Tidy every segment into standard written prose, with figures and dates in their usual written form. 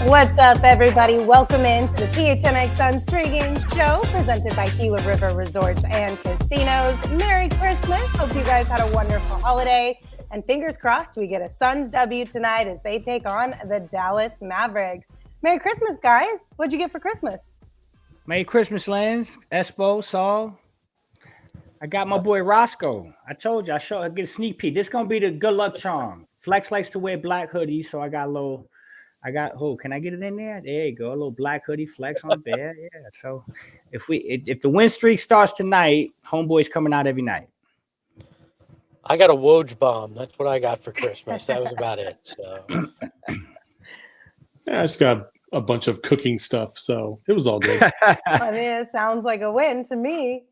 What's up, everybody? Welcome in to the PHNX Suns pregame show presented by Gila River Resorts and Casinos. Merry Christmas. Hope you guys had a wonderful holiday. And fingers crossed we get a Suns W tonight as they take on the Dallas Mavericks. Merry Christmas, guys. What'd you get for Christmas? Merry Christmas, Lens, Espo, Saul. I got my boy Roscoe. I told you, I get a sneak peek. This going to be the good luck charm. Flex likes to wear black hoodies, so I got, can I get it in there? There you go. A little black hoodie flex on the bed. Yeah. So if the win streak starts tonight, homeboy's coming out every night. I got a Woj bomb. That's what I got for Christmas. That was about it. So yeah, I just got a bunch of cooking stuff, so it was all good. I mean, it sounds like a win to me.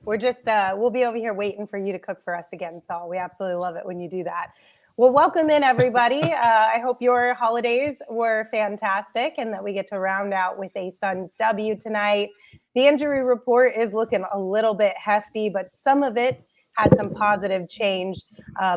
We're just we'll be over here waiting for you to cook for us again, Saul. We absolutely love it when you do that. Well, welcome in, everybody. I hope your holidays were fantastic and that we get to round out with a Suns W tonight. The injury report is looking a little bit hefty, but some of it had some positive change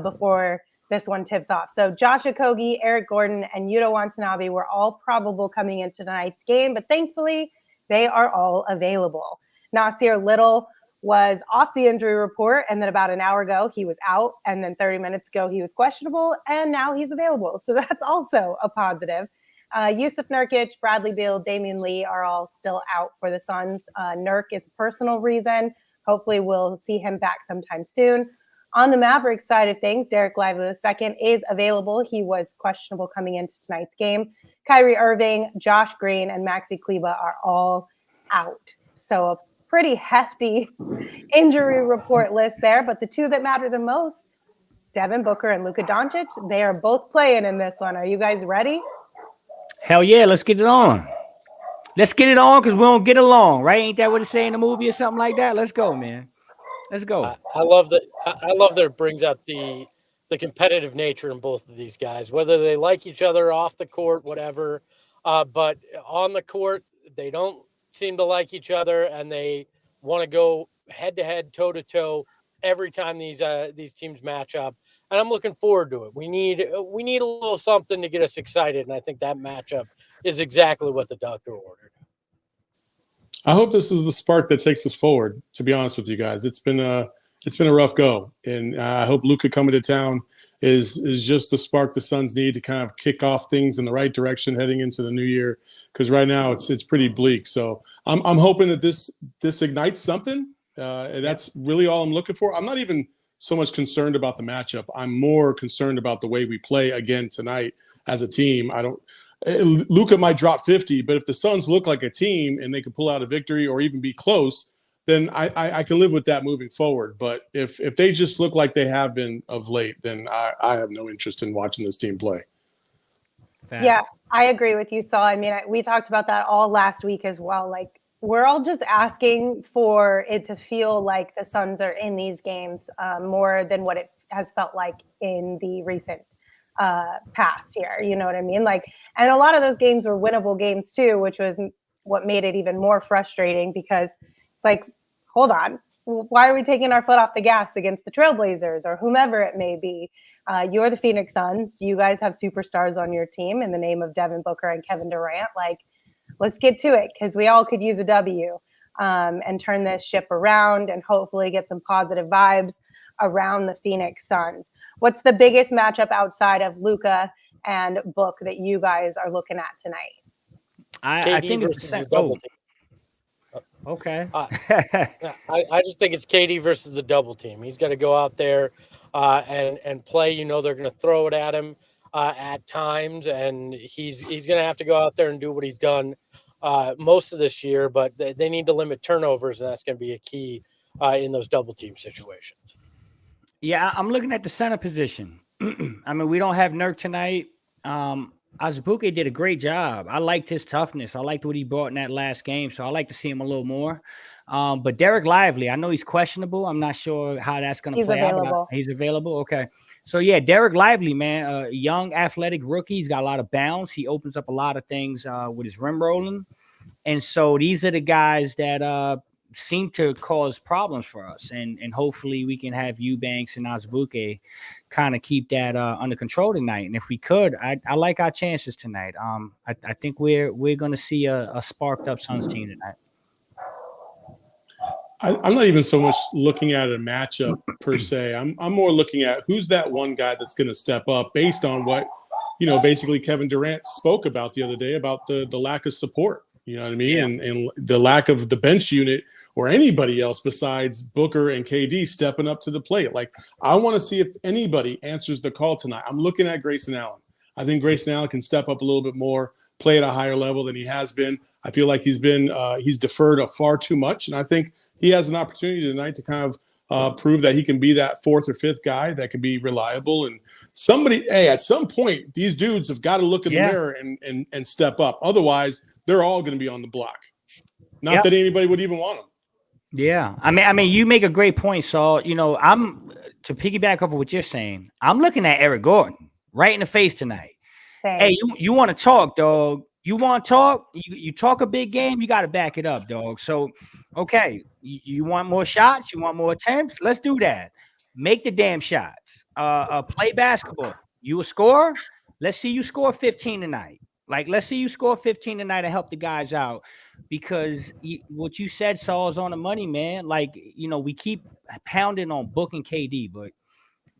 before this one tips off. So Josh Okogie, Eric Gordon, and Yuta Watanabe were all probable coming into tonight's game, but thankfully they are all available. Nasir Little was off the injury report, and then about an hour ago he was out, and then 30 minutes ago he was questionable, and now he's available. So that's also a positive. Jusuf Nurkic, Bradley Beal, Damian Lee are all still out for the Suns. Nurk is a personal reason. Hopefully we'll see him back sometime soon. On the Mavericks side of things, Derek Lively II is available. He was questionable coming into tonight's game. Kyrie Irving, Josh Green, and Maxi Kleber are all out. So a pretty hefty injury report list there, but the two that matter the most, Devin Booker and Luka Doncic, they are both playing in this one. Are you guys ready? Hell yeah, let's get it on. Let's get it on because we don't get along, right? Ain't that what it say in the movie or something like that? Let's go, man. Let's go. I love that. I love that it brings out the competitive nature in both of these guys, whether they like each other off the court, whatever. But on the court, they don't seem to like each other, and they want to go head-to-head, toe-to-toe every time these teams match up. And I'm looking forward to it. We need a little something to get us excited, and I think that matchup is exactly what the doctor ordered. I hope this is the spark that takes us forward, to be honest with you guys. It's been a rough go, and I hope Luka coming to town is just the spark the Suns need to kind of kick off things in the right direction heading into the new year, because right now it's pretty bleak. So I'm hoping that this ignites something, and that's really all I'm looking for. I'm not even so much concerned about the matchup. I'm more concerned about the way we play again tonight as a team. Luka might drop 50, but if the Suns look like a team and they can pull out a victory or even be close, then I can live with that moving forward. But if they just look like they have been of late, then I have no interest in watching this team play. Thanks. Yeah, I agree with you, Saul. I mean, we talked about that all last week as well. Like, we're all just asking for it to feel like the Suns are in these games more than what it has felt like in the recent past here. You know what I mean? Like, and a lot of those games were winnable games too, which was what made it even more frustrating, because it's like, hold on, why are we taking our foot off the gas against the Trailblazers or whomever it may be? You're the Phoenix Suns. You guys have superstars on your team in the name of Devin Booker and Kevin Durant. Like, let's get to it, because we all could use a W and turn this ship around and hopefully get some positive vibes around the Phoenix Suns. What's the biggest matchup outside of Luka and Book that you guys are looking at tonight? I think it's the double team. Okay. I just think it's KD versus the double team. He's got to go out there and play. You know, they're going to throw it at him at times, and he's going to have to go out there and do what he's done most of this year. But they need to limit turnovers, and that's going to be a key in those double team situations. Yeah, I'm looking at the center position. I mean, we don't have Nurk tonight. Azubuike did a great job. I liked his toughness. I liked what he brought in that last game, so I like to see him a little more. But Derek Lively, I know he's questionable. I'm not sure how that's going to play available. out. He's available. Okay. So, yeah, Derek Lively, man, a young athletic rookie. He's got a lot of bounce. He opens up a lot of things with his rim rolling. And so these are the guys that seem to cause problems for us. And hopefully we can have Eubanks and Azubuike kind of keep that under control tonight. And if we could, I like our chances tonight. I think we're going to see a sparked up Suns team tonight. I'm not even so much looking at a matchup per se. I'm more looking at who's that one guy that's going to step up based on what, basically Kevin Durant spoke about the other day about the lack of support. You know what I mean? Yeah. And the lack of the bench unit or anybody else besides Booker and KD stepping up to the plate. Like, I want to see if anybody answers the call tonight. I'm looking at Grayson Allen. I think Grayson Allen can step up a little bit more, play at a higher level than he has been. I feel like he's deferred far too much. And I think he has an opportunity tonight to kind of prove that he can be that fourth or fifth guy that can be reliable. And at some point, these dudes have got to look in the mirror and step up. Otherwise, they're all going to be on the block. Not that anybody would even want them. Yeah. I mean, you make a great point, Saul. I'm to piggyback over what you're saying. I'm looking at Eric Gordon right in the face tonight. Same. Hey, you want to talk, dog. You want to talk? You talk a big game, you got to back it up, dog. So, okay, you want more shots? You want more attempts? Let's do that. Make the damn shots. Play basketball. You a scorer? Let's see you score 15 tonight. Let's see you score 15 tonight and help the guys out, because what you said, Saul, is on the money, man. We keep pounding on Book and KD, but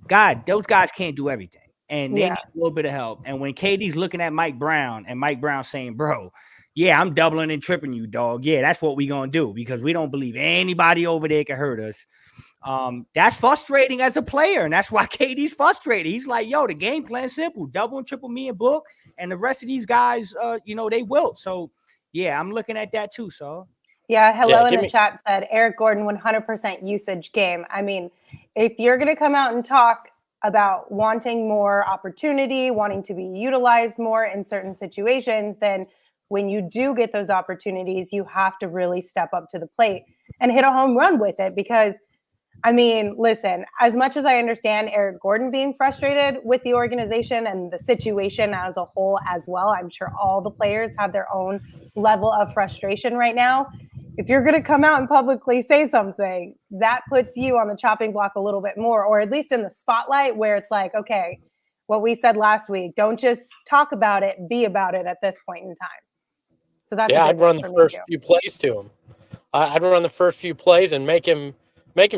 God, those guys can't do everything. And they need a little bit of help. And when KD's looking at Mike Brown and Mike Brown saying, bro, yeah, I'm doubling and tripping you, dog. Yeah, that's what we're going to do because we don't believe anybody over there can hurt us. That's frustrating as a player. And that's why KD's frustrated. He's like, yo, the game plan's simple. Double and triple me and Book. And the rest of these guys, they will. So, yeah, I'm looking at that too, so. Yeah, hello in the chat said, Eric Gordon, 100% usage game. I mean, if you're going to come out and talk about wanting more opportunity, wanting to be utilized more in certain situations, then when you do get those opportunities, you have to really step up to the plate and hit a home run with it. Because, I mean, listen, as much as I understand Eric Gordon being frustrated with the organization and the situation as a whole as well, I'm sure all the players have their own level of frustration right now. If you're going to come out and publicly say something, that puts you on the chopping block a little bit more, or at least in the spotlight where it's like, okay, what we said last week, don't just talk about it, be about it at this point in time. So that's I'd run the first few plays to him. I'd run the first few plays and make him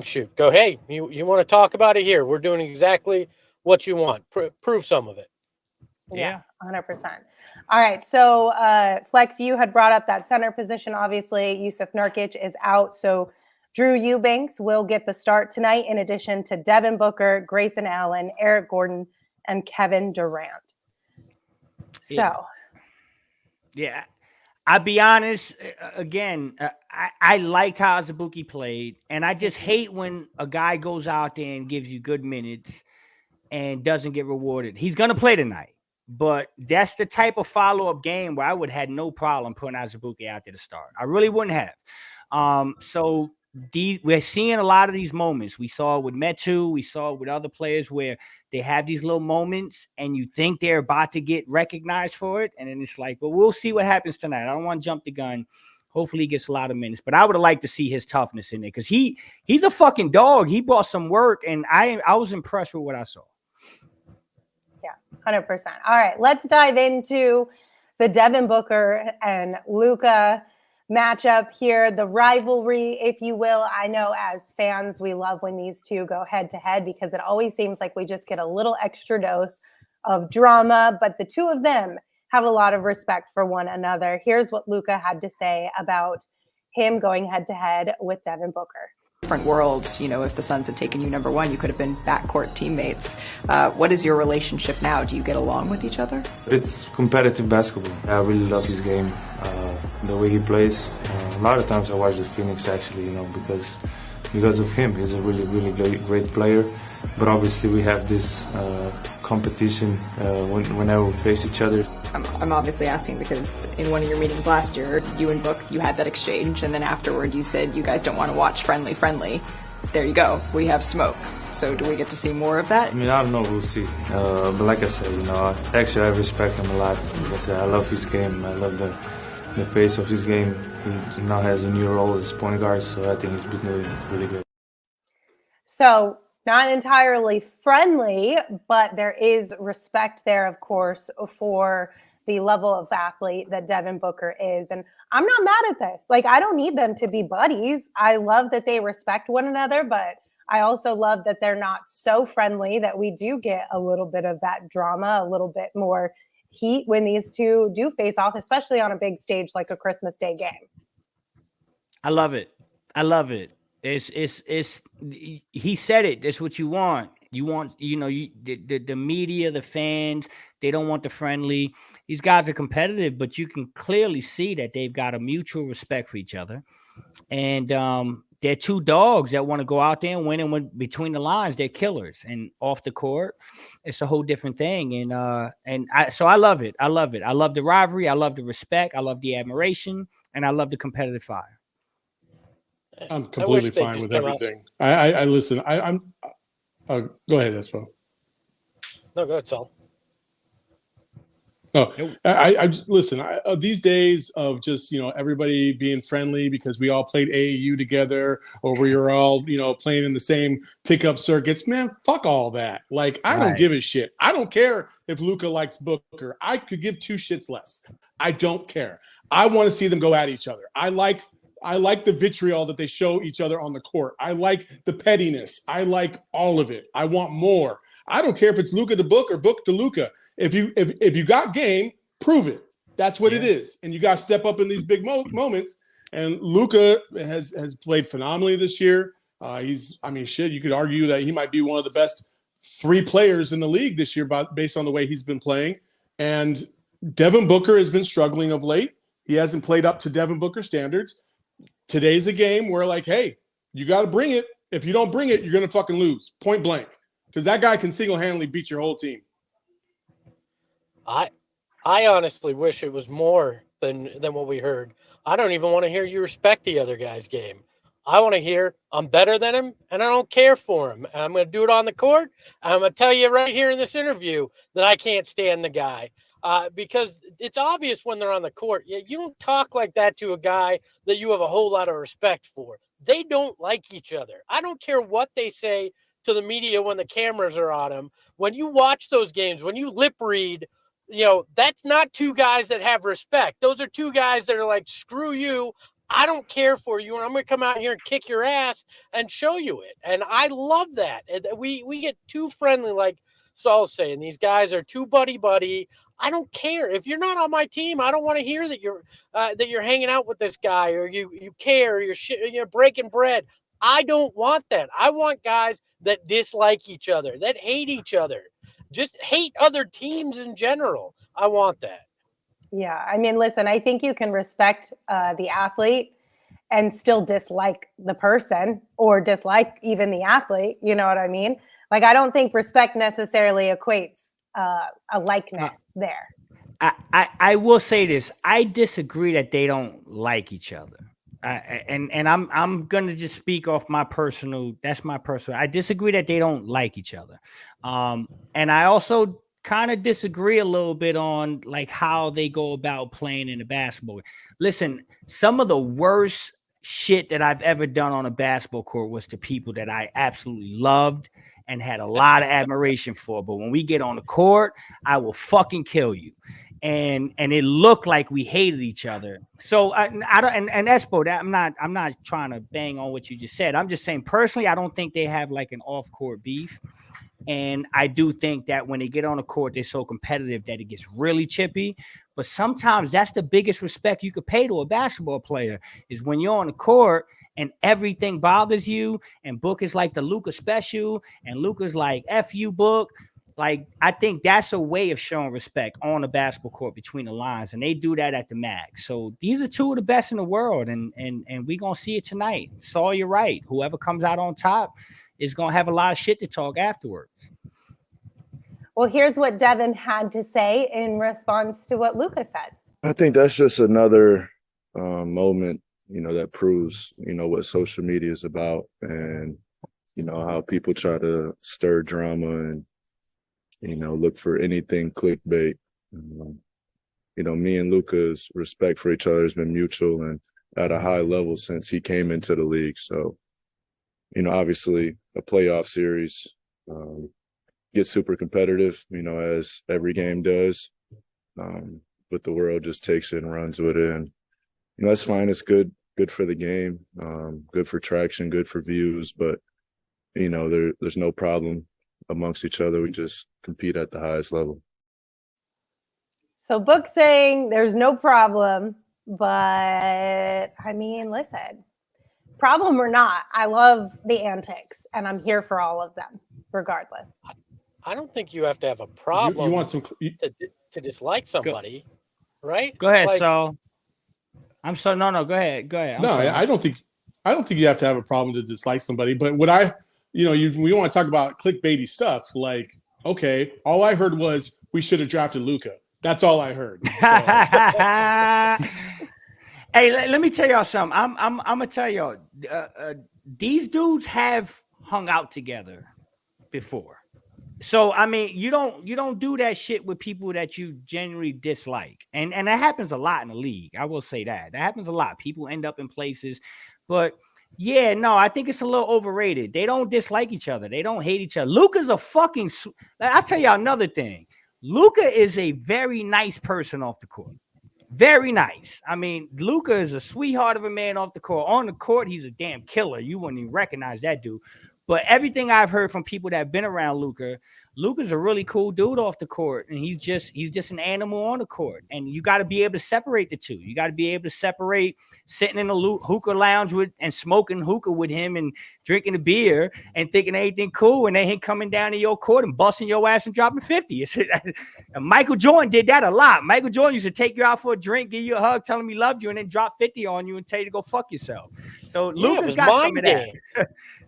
shoot. Go, hey, you want to talk about it here? We're doing exactly what you want. Prove some of it. Yeah, 100%. All right, so Flex, you had brought up that center position. Obviously, Jusuf Nurkic is out, so Drew Eubanks will get the start tonight, in addition to Devin Booker, Grayson Allen, Eric Gordon, and Kevin Durant. So, yeah, I'll be honest. Again, I liked how Azubuike played, and I just hate when a guy goes out there and gives you good minutes and doesn't get rewarded. He's gonna play tonight. But that's the type of follow-up game where I would have had no problem putting Azubuike out there to start. I really wouldn't have. So we're seeing a lot of these moments. We saw it with Metu. We saw it with other players where they have these little moments and you think they're about to get recognized for it. And then it's like, well, we'll see what happens tonight. I don't want to jump the gun. Hopefully he gets a lot of minutes. But I would have liked to see his toughness in there because he's a fucking dog. He brought some work, and I was impressed with what I saw. 100%. All right, let's dive into the Devin Booker and Luka matchup here, the rivalry, if you will. I know as fans, we love when these two go head to head because it always seems like we just get a little extra dose of drama, but the two of them have a lot of respect for one another. Here's what Luka had to say about him going head to head with Devin Booker. Different worlds, if the Suns had taken you number one, you could have been backcourt teammates. What is your relationship now? Do you get along with each other? It's competitive basketball. I really love his game, the way he plays. A lot of times I watch the Phoenix actually, because of him. He's a really, really great player. but obviously we have this competition whenever we face each other. I'm obviously asking because in one of your meetings last year, you and Book, you had that exchange, and then afterward you said you guys don't want to watch friendly. There you go. We have smoke. So do we get to see more of that? I mean, I don't know. We'll see. But like I said, actually I respect him a lot. Like I said, I love his game. I love the pace of his game. He now has a new role as point guard, so I think he's been doing really good. So not entirely friendly, but there is respect there, of course, for the level of athlete that Devin Booker is. And I'm not mad at this. Like, I don't need them to be buddies. I love that they respect one another, but I also love that they're not so friendly that we do get a little bit of that drama, a little bit more heat when these two do face off, especially on a big stage like a Christmas Day game. I love it. I love it. It's he said it. That's what you want. You want, the media, the fans, they don't want the friendly. These guys are competitive, but you can clearly see that they've got a mutual respect for each other. And they're two dogs that want to go out there and win. And when between the lines, they're killers. And off the court, it's a whole different thing. So I love it. I love it. I love the rivalry. I love the respect. I love the admiration. And I love the competitive fire. I'm completely fine with everything. I listen. I'm. Go ahead, Espo. No, go ahead, Saul. No, I just listen. These days of just everybody being friendly because we all played AAU together, or we were all playing in the same pickup circuits. Man, fuck all that. Like, I don't give a shit. I don't care if Luka likes Booker. I could give two shits less. I don't care. I want to see them go at each other. I like the vitriol that they show each other on the court. I like the pettiness. I like all of it. I want more. I don't care if it's Luka to Book or Book to Luka. If you got game, prove it. That's what it is. And you got to step up in these big moments. And Luka has played phenomenally this year. You could argue that he might be one of the best three players in the league this year based on the way he's been playing. And Devin Booker has been struggling of late. He hasn't played up to Devin Booker standards. Today's a game where, like, hey, you got to bring it. If you don't bring it, you're going to fucking lose, point blank. Because that guy can single-handedly beat your whole team. I honestly wish it was more than what we heard. I don't even want to hear you respect the other guy's game. I want to hear I'm better than him, and I don't care for him. And I'm going to do it on the court. I'm going to tell you right here in this interview that I can't stand the guy. Because it's obvious when they're on the court. You don't talk like that to a guy that you have a whole lot of respect for. They don't like each other. I don't care what they say to the media when the cameras are on them. When you watch those games, when you lip read, that's not two guys that have respect. Those are two guys that are like, screw you. I don't care for you, and I'm going to come out here and kick your ass and show you it. And I love that. We get too friendly, like Saul's saying. These guys are too buddy. I don't care. If you're not on my team, I don't want to hear that you're hanging out with this guy, or you care, or you're breaking bread. I don't want that. I want guys that dislike each other, that hate each other, just hate other teams in general. I want that. Yeah. I mean, listen, I think you can respect the athlete and still dislike the person, or dislike even the athlete. You know what I mean? Like, I don't think respect necessarily equates a likeness there. I will say this. I disagree that they don't like each other. And I'm gonna just speak off my personal. That's my personal. I disagree that they don't like each other. And I also kind of disagree a little bit on like how they go about playing in the basketball. Listen, some of the worst shit that I've ever done on a basketball court was to people that I absolutely loved and had a lot of admiration for. But when we get on the court, I will fucking kill you. And it looked like we hated each other. So I don't, and Espo, that I'm not trying to bang on what you just said. I'm just saying personally, I don't think they have like an off-court beef. And I do think that when they get on the court, they're so competitive that it gets really chippy. But sometimes that's the biggest respect you could pay to a basketball player, is when you're on the court and everything bothers you, and Book is like the Luka special, and Luka's like, F you, Book. Like, I think that's a way of showing respect on the basketball court between the lines, and they do that at the Max. So these are two of the best in the world, and we're going to see it tonight. Saul, you're right. Whoever comes out on top is going to have a lot of shit to talk afterwards. Well, here's what Devin had to say in response to what Luka said. I think that's just another moment, that proves, what social media is about, and, how people try to stir drama and, look for anything clickbait. Me and Luka's respect for each other has been mutual and at a high level since he came into the league. So, obviously a playoff series gets super competitive, as every game does. But the world just takes it and runs with it. And, that's fine. It's good for the game, good for traction, good for views. But, there's no problem amongst each other. We just compete at the highest level. So Book saying there's no problem, but I mean, listen, problem or not, I love the antics and I'm here for all of them, regardless. I don't think you have to have a problem You want some to dislike somebody, right? Go ahead, Like, Saul. I'm so no. Go ahead. I'm no, sorry. I don't think you have to have a problem to dislike somebody. But what we want to talk about clickbaity stuff. Like, okay, all I heard was we should have drafted Luka. That's all I heard. So. Hey, let me tell y'all something. I'm gonna tell y'all. These dudes have hung out together before. So I mean, you don't do that shit with people that you genuinely dislike, and that happens a lot in the league. I will say that happens a lot. People end up in places, but yeah, no, I think it's a little overrated. They don't dislike each other. They don't hate each other. Luka's a fucking. I'll tell y'all another thing. Luka is a very nice person off the court. Very nice. I mean, Luka is a sweetheart of a man off the court. On the court, he's a damn killer. You wouldn't even recognize that dude. But everything I've heard from people that have been around Luka's a really cool dude off the court, and he's just an animal on the court. And you got to be able to separate the two. You got to be able to separate sitting in a hookah lounge and smoking hookah with him and drinking a beer and thinking anything cool, and then him coming down to your court and busting your ass and dropping 50. Michael Jordan did that a lot. Michael Jordan used to take you out for a drink, give you a hug, tell him he loved you, and then drop 50 on you and tell you to go fuck yourself. So Luka's got some of that.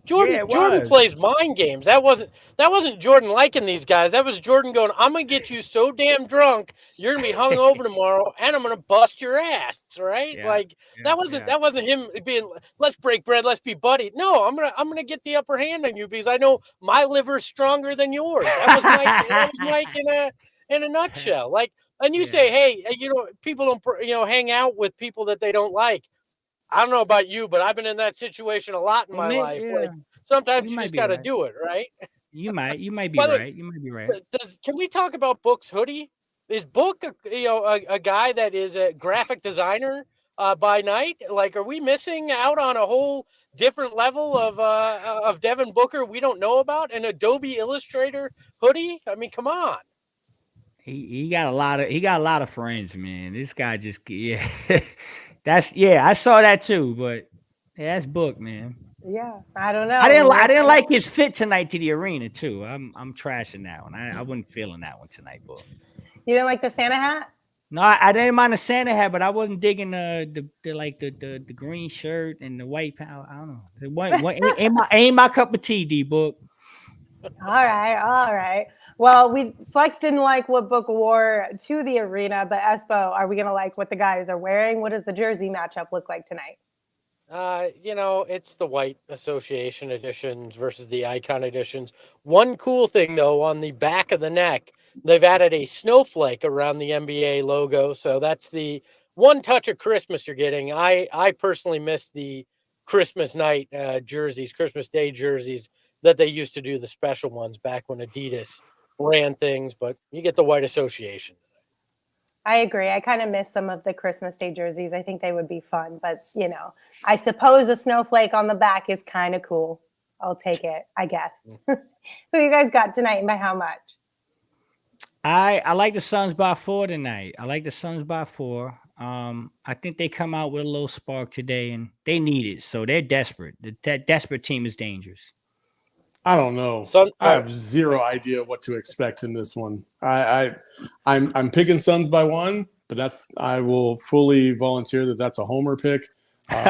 Jordan plays mind games. That wasn't Jordan liking these guys. That was Jordan going, I'm going to get you so damn drunk, you're going to be hung over tomorrow, and I'm going to bust your ass, right? Yeah, that wasn't him being, let's break bread, let's be buddies. No, I'm going to get the upper hand on you because I know my liver's stronger than yours. That was Mike in a nutshell. Like, and you say, hey, people don't, hang out with people that they don't like. I don't know about you, but I've been in that situation a lot in my life. Yeah. Like, sometimes you just got to do it, right? You might be right. You might be right. Can we talk about Book's hoodie? Is Book, a guy that is a graphic designer by night? Like, are we missing out on a whole different level of Devin Booker we don't know about? An Adobe Illustrator hoodie? I mean, come on. He got a lot of friends, man. This guy just I saw that too, but that's Book, man. Yeah, I don't know. I didn't like his fit tonight to the arena too. I'm trashing that one. I wasn't feeling that one tonight, Book. You didn't like the Santa hat? No, I didn't mind the Santa hat, but I wasn't digging the green shirt and the white power. I don't know. Ain't my cup of tea, D Book. All right. Well, Flex didn't like what Book wore to the arena, but Espo, are we going to like what the guys are wearing? What does the jersey matchup look like tonight? It's the white association editions versus the icon editions. One cool thing, though, on the back of the neck, they've added a snowflake around the NBA logo. So that's the one touch of Christmas you're getting. I personally miss the Christmas night jerseys, Christmas Day jerseys that they used to do, the special ones back when Adidas ran things, but you get the white association. I agree. I kind of miss some of the Christmas Day jerseys. I think they would be fun, but I suppose a snowflake on the back is kind of cool. I'll take it, I guess. Who you guys got tonight and by how much? I like the Suns by 4 tonight. I think they come out with a little spark today, and they need it, so they're desperate. That desperate team is dangerous. I don't know. I have zero idea what to expect in this one. I'm picking Suns by 1, but I will fully volunteer that's a homer pick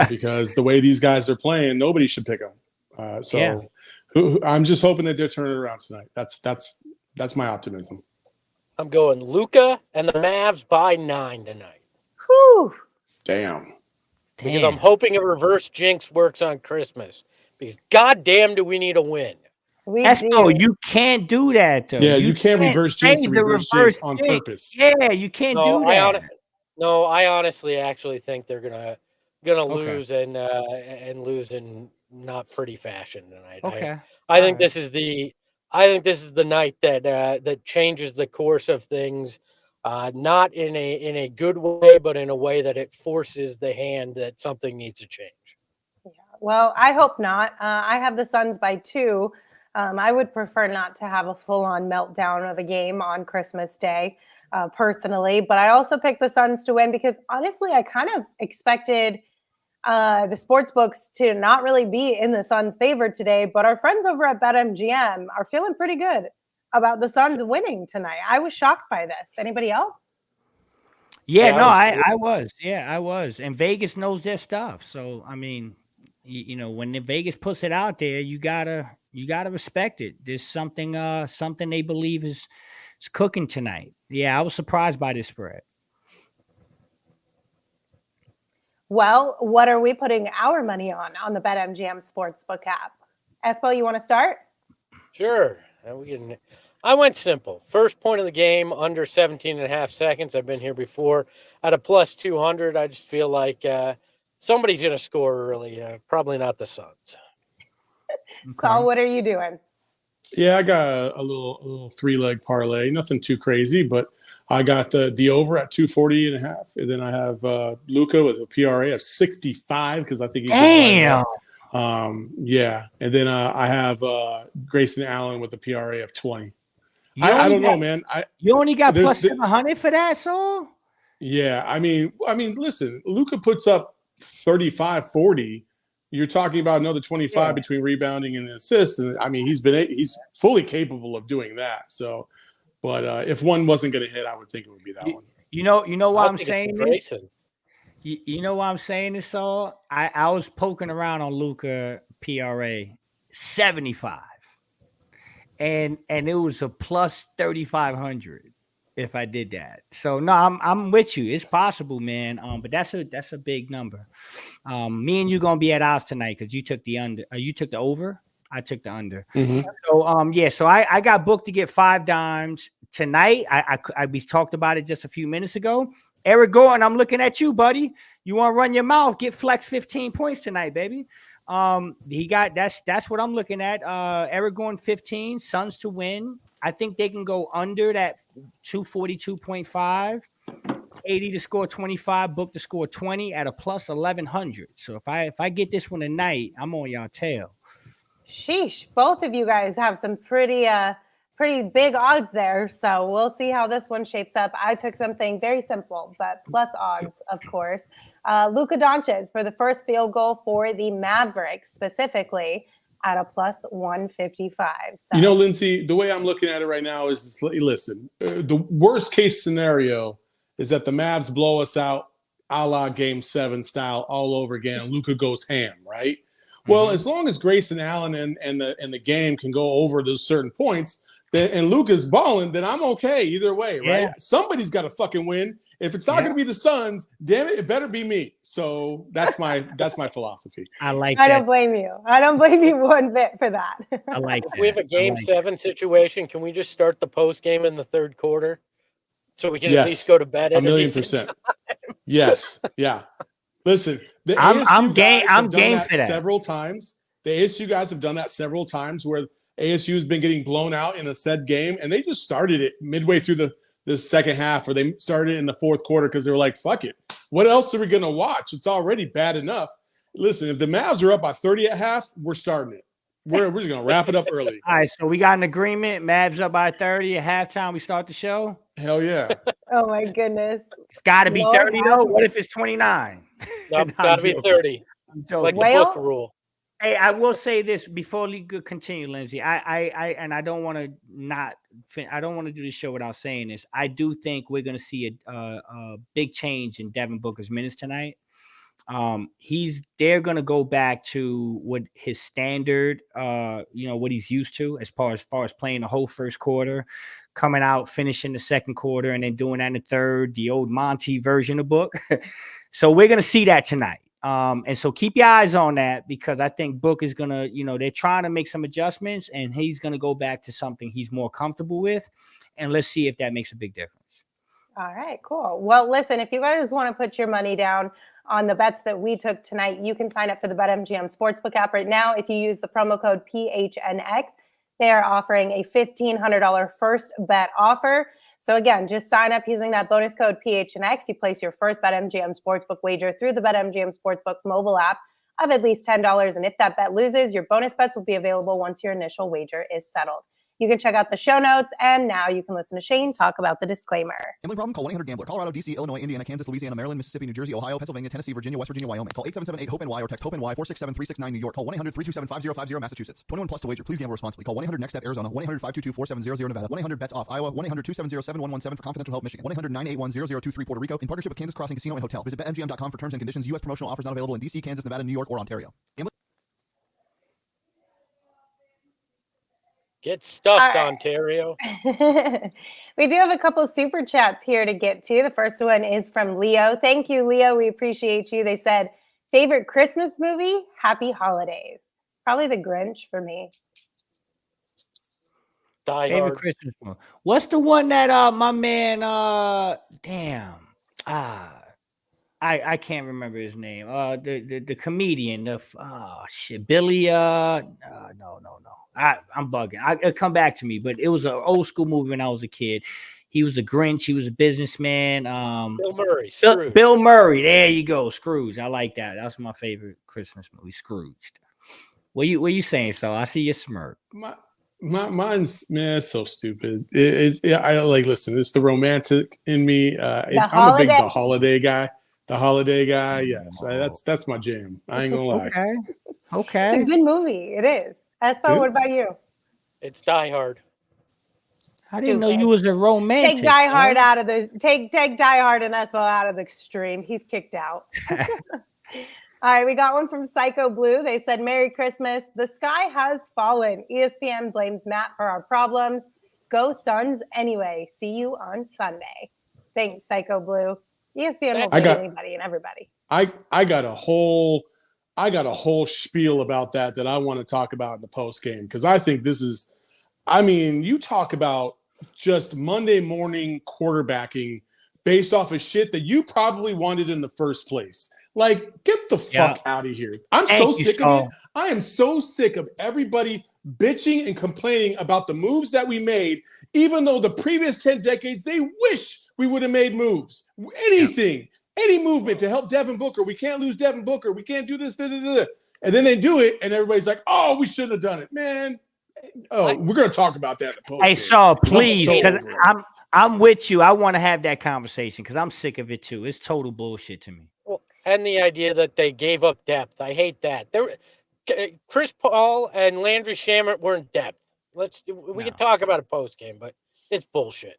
because the way these guys are playing, nobody should pick them. I'm just hoping that they're turning it around tonight. That's my optimism. I'm going Luka and the Mavs by 9 tonight. Whew. Damn. Because I'm hoping a reverse jinx works on Christmas. Because goddamn, do we need a win? We Espo, do. you can't do that though. Yeah, you can't reverse jinx say the the reverse jinx on jinx. purpose. Yeah, you can't do that. I honestly actually think they're gonna Okay. lose and lose in not pretty fashion tonight. Okay. I think this is the night that changes the course of things, not in a good way, but in a way that it forces the hand that something needs to change. Yeah. Well, I hope not. I have the Suns by 2. I would prefer not to have a full-on meltdown of a game on Christmas Day, personally. But I also picked the Suns to win because honestly, I kind of expected the sports books to not really be in the Suns' favor today. But our friends over at BetMGM are feeling pretty good about the Suns winning tonight. I was shocked by this. Anybody else? Yeah, no, I was. Yeah, I was. And Vegas knows their stuff. So I mean, you know, when the Vegas puts it out there, you gotta respect it. There's something they believe is cooking tonight. Yeah, I was surprised by this spread. Well, what are we putting our money on the BetMGM Sportsbook app? Espo, you want to start? Sure. I went simple. First point of the game, under 17.5 seconds. I've been here before. At a plus 200, I just feel like somebody's going to score early. Probably not the Suns. Okay. Saul, what are you doing? Yeah, I got a little 3-leg parlay. Nothing too crazy, but I got the over at 240.5, and then I have Luka with a PRA of 65 because I think he's damn. Yeah, and then I have Grayson Allen with a PRA of 20. I don't know, man. You only got plus 700 for that, Saul? Yeah, I mean, listen, Luka puts up 35, 40. You're talking about another 25 between rebounding and assists, and I mean, he's fully capable of doing that. So, but if one wasn't going to hit, I would think it would be that one. You know why I'm saying this? You know why I'm saying this, Saul? I was poking around on Luka PRA 75. And it was a plus 3,500 if I did that. So no, I'm with you. It's possible, man. But that's a big number. Me and you gonna be at odds tonight because you took the under. You took the over. I took the under. Mm-hmm. So yeah. So I got booked to get 5 dimes tonight. We talked about it just a few minutes ago. Eric Gordon, I'm looking at you, buddy. You want to run your mouth? Get flex 15 points tonight, baby. He got that's what I'm looking at. Eric Gordon 15, Suns to win. I think they can go under that 242.5, 80 to score 25, book to score 20 at a plus 1100. So if I get this one tonight, I'm on y'all tail. Sheesh, both of you guys have some pretty big odds there. So we'll see how this one shapes up. I took something very simple, but plus odds, of course. Luka Doncic for the first field goal for the Mavericks, specifically at a plus 155. So. You know, Lindsay, the way I'm looking at it right now is, listen, the worst case scenario is that the Mavs blow us out a la Game 7 style all over again, and Luka goes ham, right? Mm-hmm. Well, as long as Grayson Allen and the game can go over those certain points, and Luka's balling, then I'm okay either way, right? Yeah. Somebody's got to fucking win. If it's not going to be the Suns, damn it, it better be me. So that's my philosophy. I like that. I don't blame you. I don't blame you one bit for that. I like that. If we have a Game 7 situation, can we just start the post game in the third quarter so we can at least go to bed? 1,000,000%. Yes. Yeah. Listen, I'm game for that. Several times. The ASU guys have done that several times where ASU has been getting blown out in a said game, and they just started it midway through the second half, or they started in the fourth quarter because they were like, fuck it. What else are we going to watch? It's already bad enough. Listen, if the Mavs are up by 30 at half, we're starting it. We're just going to wrap it up early. All right, so we got an agreement. Mavs up by 30 at halftime. We start the show? Hell yeah. Oh, my goodness. It's got to be 30, though. What if it's 29? Nope, got to be 30. It's like the book rule. Hey, I will say this before we continue, Lindsay. I don't want to do this show without saying this. I do think we're going to see a big change in Devin Booker's minutes tonight. They're gonna go back to what his standard, what he's used to as far as playing the whole first quarter, coming out, finishing the second quarter, and then doing that in the third, the old Monty version of Book. So we're gonna see that tonight. And so keep your eyes on that, because I think Book is gonna, they're trying to make some adjustments, and he's gonna go back to something he's more comfortable with, and let's see if that makes a big difference. All right, cool. Well, listen, if you guys want to put your money down on the bets that we took tonight, you can sign up for the BetMGM Sportsbook app right now. If you use the promo code PHNX, they are offering a $1,500 first bet offer. So again, just sign up using that bonus code PHNX. You place your first BetMGM Sportsbook wager through the BetMGM Sportsbook mobile app of at least $10. And if that bet loses, your bonus bets will be available once your initial wager is settled. You can check out the show notes, and now you can listen to Shane talk about the disclaimer. Gambling problem? Call 1-800-GAMBLER. Colorado, D.C., Illinois, Indiana, Kansas, Louisiana, Maryland, Mississippi, New Jersey, Ohio, Pennsylvania, Tennessee, Virginia, West Virginia, Wyoming. Call 877-8-HOPE-NY or text HOPE-NY 467-369 New York. Call 1-800-327-5050 Massachusetts. 21 plus to wager. Please gamble responsibly. Call 1-800-NEXT-STEP Arizona. 1-800-522-4700 Nevada. 1-800-BETS-OFF Iowa. 1-800-270-7117 for confidential help Michigan. 1-800-981-0023 Puerto Rico in partnership with Kansas Crossing Casino and Hotel. Visit BetMGM.com for terms and conditions. U.S. promotional offers not available in D.C., Kansas, Nevada, New York, or Ontario. Get stuffed, right. Ontario. We do have a couple super chats here to get to. The first one is from Leo. Thank you, Leo. We appreciate you. They said, favorite Christmas movie? Happy Holidays. Probably The Grinch for me. Die Favorite Hard. Christmas movie. What's the one that my man I can't remember his name. The comedian, Billy. No. I'm bugging. It'll come back to me, but it was an old school movie when I was a kid. He was a Grinch. He was a businessman. Bill Murray. Bill Murray. There you go. Scrooge. I like that. That's my favorite Christmas movie. Scrooged. What you saying? So I see you smirk. Mine's so stupid. I listen. It's the romantic in me. I'm a big The Holiday guy. The Holiday guy. Yes, that's my jam. I ain't gonna lie. Okay. It's a good movie. It is. Espo, what about you? It's Die Hard. I didn't know you was a romantic. Take Die Hard out of the take Die Hard and Espo out of the stream. He's kicked out. All right, we got one from Psycho Blue. They said, Merry Christmas. The sky has fallen. ESPN blames Matt for our problems. Go Suns anyway. See you on Sunday. Thanks, Psycho Blue. ESPN will blame anybody and everybody. I got a whole spiel about that I want to talk about in the post game, because I think this is, you talk about just Monday morning quarterbacking based off of shit that you probably wanted in the first place. Like, get the fuck out of here. I'm so sick of it. I am so sick of everybody bitching and complaining about the moves that we made, even though the previous 10 decades, they wish we would have made moves. Anything, any movement to help Devin Booker. We can't lose Devin Booker. We can't do this. And then they do it, and everybody's like, oh, we shouldn't have done it. Man, we're going to talk about that in the post. Hey, Saul, please, I'm with you. I want to have that conversation because I'm sick of it too. It's total bullshit to me. Well, and the idea that they gave up depth. I hate that. Chris Paul and Landry Shamet weren't depth. We can talk about a post game, but it's bullshit.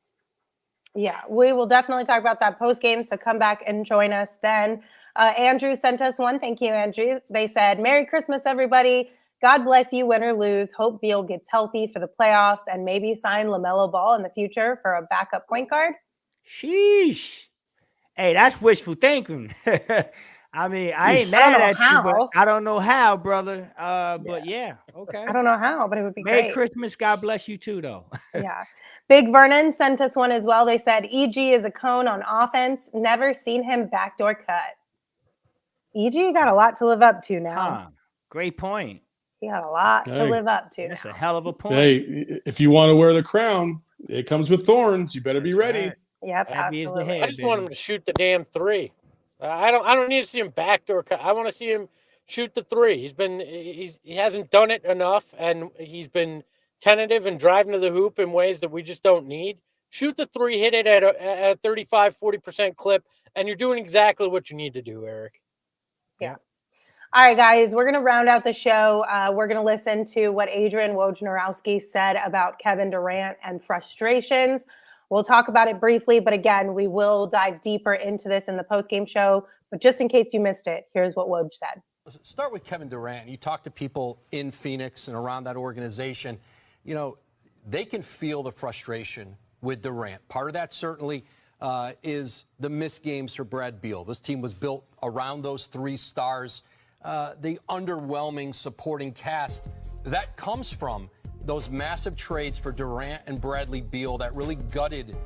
Yeah, we will definitely talk about that post game. So come back and join us then. Andrew sent us one. Thank you, Andrew. They said, Merry Christmas, everybody. God bless you, win or lose. Hope Beal gets healthy for the playoffs and maybe sign LaMelo Ball in the future for a backup point guard. Sheesh. Hey, that's wishful thinking. I ain't mad at you, but I don't know how, brother. But yeah, okay. I don't know how, but it would be Merry great. Christmas. God bless you too, though. Yeah. Big Vernon sent us one as well. They said, EG is a cone on offense. Never seen him backdoor cut. EG got a lot to live up to now. Great point. He got a lot to live up to. That's a hell of a point. Hey, if you want to wear the crown, it comes with thorns. You better be ready. Right. Yep, absolutely. I just want him to shoot the damn three. I don't need to see him backdoor cut. I want to see him shoot the three. He hasn't done it enough, and he's been tentative and driving to the hoop in ways that we just don't need. Shoot the three, hit it at a 35-40% clip, and you're doing exactly what you need to do, Eric. Yeah. All right, guys, we're going to round out the show. We're going to listen to what Adrian Wojnarowski said about Kevin Durant and frustrations. We'll talk about it briefly, but again, we will dive deeper into this in the postgame show. But just in case you missed it, here's what Woj said. Start with Kevin Durant. You talk to people in Phoenix and around that organization. You know, they can feel the frustration with Durant. Part of that certainly is the missed games for Brad Beal. This team was built around those 3 stars. The underwhelming supporting cast that comes from those massive trades for Durant and Bradley Beal that really gutted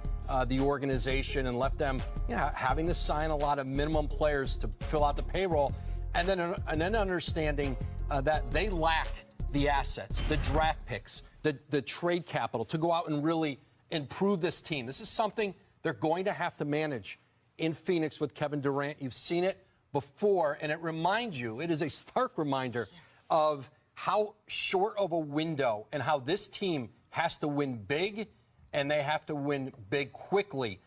the organization and left them, you know, having to sign a lot of minimum players to fill out the payroll, and then understanding that they lack the assets, the draft picks, the trade capital to go out and really improve this team. This is something they're going to have to manage in Phoenix with Kevin Durant. You've seen it before, and it reminds you, it is a stark reminder of how short of a window and how this team has to win big, and they have to win big quickly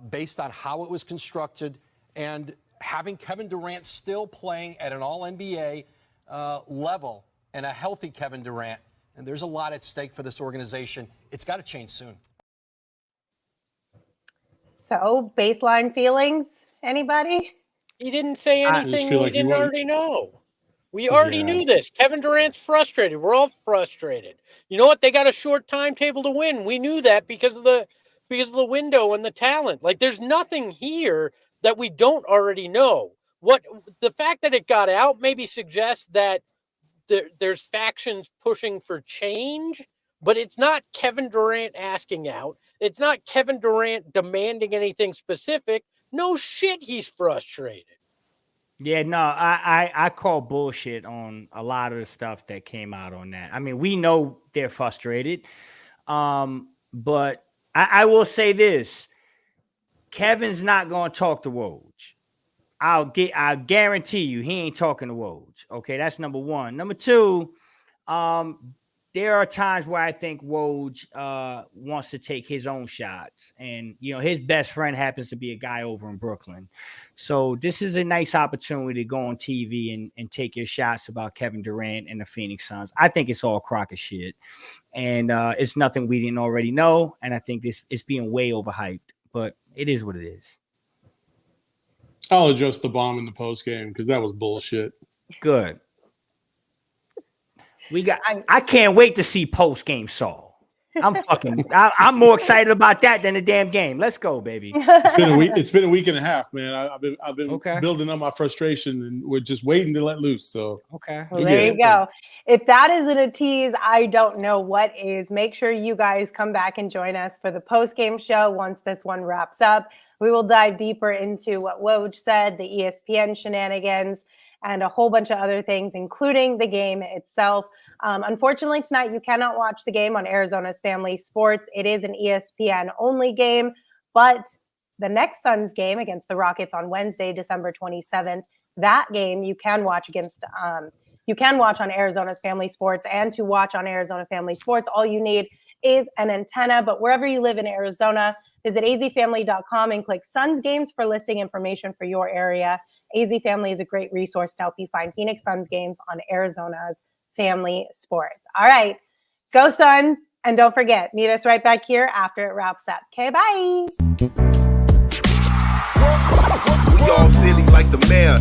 based on how it was constructed, and having Kevin Durant still playing at an all-NBA level and a healthy Kevin Durant. And there's a lot at stake for this organization. It's got to change soon. So, baseline feelings, anybody? He didn't say anything we like didn't already know. We already knew this. Kevin Durant's frustrated. We're all frustrated. You know what? They got a short timetable to win. We knew that because of the window and the talent. Like, there's nothing here that we don't already know. What the fact that it got out maybe suggests that there's factions pushing for change, but it's not Kevin Durant asking out. It's not Kevin Durant demanding anything specific. No shit, he's frustrated. Yeah, no, I call bullshit on a lot of the stuff that came out on that. I mean, we know they're frustrated, but I will say this: Kevin's not going to talk to Woj. I'll guarantee you he ain't talking to Woj. Okay, that's number one. Number two, there are times where I think Woj wants to take his own shots. And, you know, his best friend happens to be a guy over in Brooklyn. So this is a nice opportunity to go on TV and take your shots about Kevin Durant and the Phoenix Suns. I think it's all crock of shit. And it's nothing we didn't already know. And I think it's being way overhyped. But it is what it is. I'll adjust the bomb in the post game because that was bullshit. Good. I can't wait to see post game Saul. I'm more excited about that than the damn game. Let's go, baby. It's been a week and a half, man. I've been building up my frustration, and we're just waiting to let loose. So well, there you go. If that isn't a tease, I don't know what is. Make sure you guys come back and join us for the post game show once this one wraps up. We will dive deeper into what Woj said, the ESPN shenanigans, and a whole bunch of other things, including the game itself. Unfortunately, tonight you cannot watch the game on Arizona's Family Sports. It is an ESPN-only game, but the next Suns game against the Rockets on Wednesday, December 27th, that game you can watch on Arizona's Family Sports. And to watch on Arizona Family Sports, all you need is an antenna. But wherever you live in Arizona, visit azfamily.com and click Suns games for listing information for your area. AZ Family is a great resource to help you find Phoenix Suns games on Arizona's Family Sports. All right, go Suns. And don't forget, meet us right back here after it wraps up. Okay, bye. We all silly like the mayor.